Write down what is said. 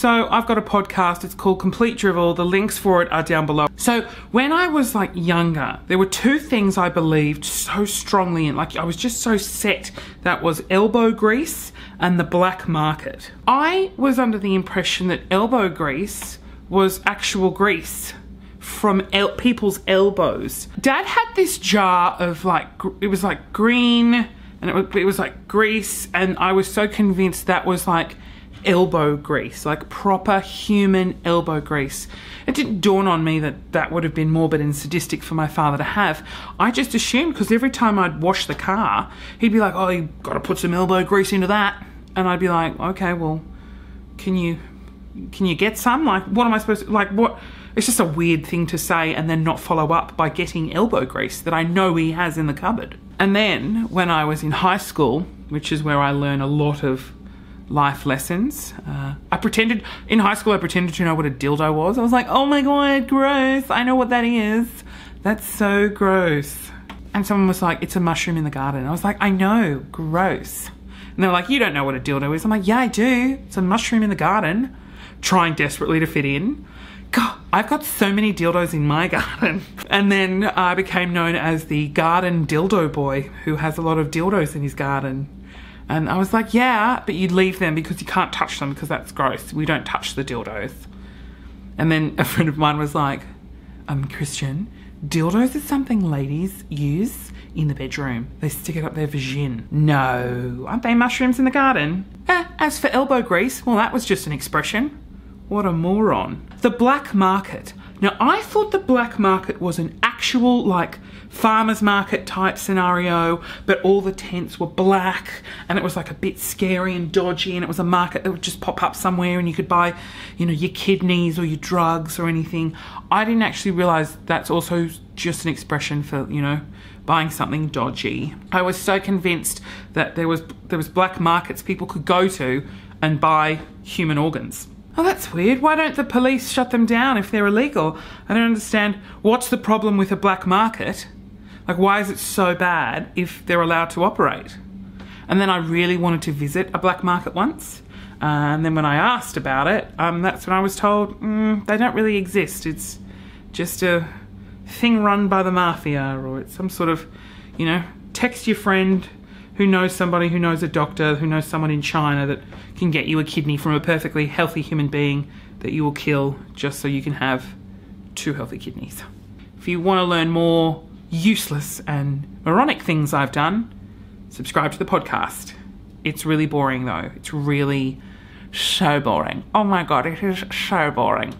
So I've got a podcast, it's called Complete Drivel. The links for it are down below. So when I was like younger, there were two things I believed so strongly in, like I was just so set, that was elbow grease and the black market. I was under the impression that elbow grease was actual grease from people's elbows. Dad had this jar of like, it was like green and it was like grease, and I was so convinced that was like elbow grease, like proper human elbow grease. It didn't dawn on me that that would have been morbid and sadistic for my father to have. I just assumed, because every time I'd wash the car, he'd be like, oh, you gotta put some elbow grease into that. And I'd be like, okay, well, can you get some? Like, what am I supposed to, like, what? It's just a weird thing to say and then not follow up by getting elbow grease that I know he has in the cupboard. And then when I was in high school, which is where I learn a lot of life lessons, in high school I pretended to know what a dildo was. I was like, oh my God, gross, I know what that is. That's so gross. And someone was like, it's a mushroom in the garden. I was like, I know, gross. And they were like, you don't know what a dildo is. I'm like, yeah, I do. It's a mushroom in the garden. Trying desperately to fit in. God, I've got so many dildos in my garden. And then I became known as the garden dildo boy who has a lot of dildos in his garden. And I was like, yeah, but you leave them because you can't touch them because that's gross. We don't touch the dildos. And then a friend of mine was like, Christian, dildos is something ladies use in the bedroom. They stick it up their vagin. No, aren't they mushrooms in the garden? As for elbow grease, well, that was just an expression. What a moron. The black market. Now, I thought the black market was an actual, like, farmer's market type scenario, but all the tents were black and it was like a bit scary and dodgy, and it was a market that would just pop up somewhere and you could buy, you know, your kidneys or your drugs or anything. I didn't actually realize that's also just an expression for, you know, buying something dodgy. I was so convinced that there was black markets people could go to and buy human organs. Oh, that's weird. Why don't the police shut them down if they're illegal? I don't understand. What's the problem with a black market? Like, why is it so bad if they're allowed to operate? And then I really wanted to visit a black market once. And then when I asked about it, that's when I was told, they don't really exist. It's just a thing run by the mafia, or it's some sort of, you know, text your friend who knows somebody who knows a doctor, who knows someone in China that can get you a kidney from a perfectly healthy human being that you will kill just so you can have 2 healthy kidneys. If you want to learn more useless and moronic things I've done, subscribe to the podcast. It's really boring though. It's really so boring. Oh my God, it is so boring.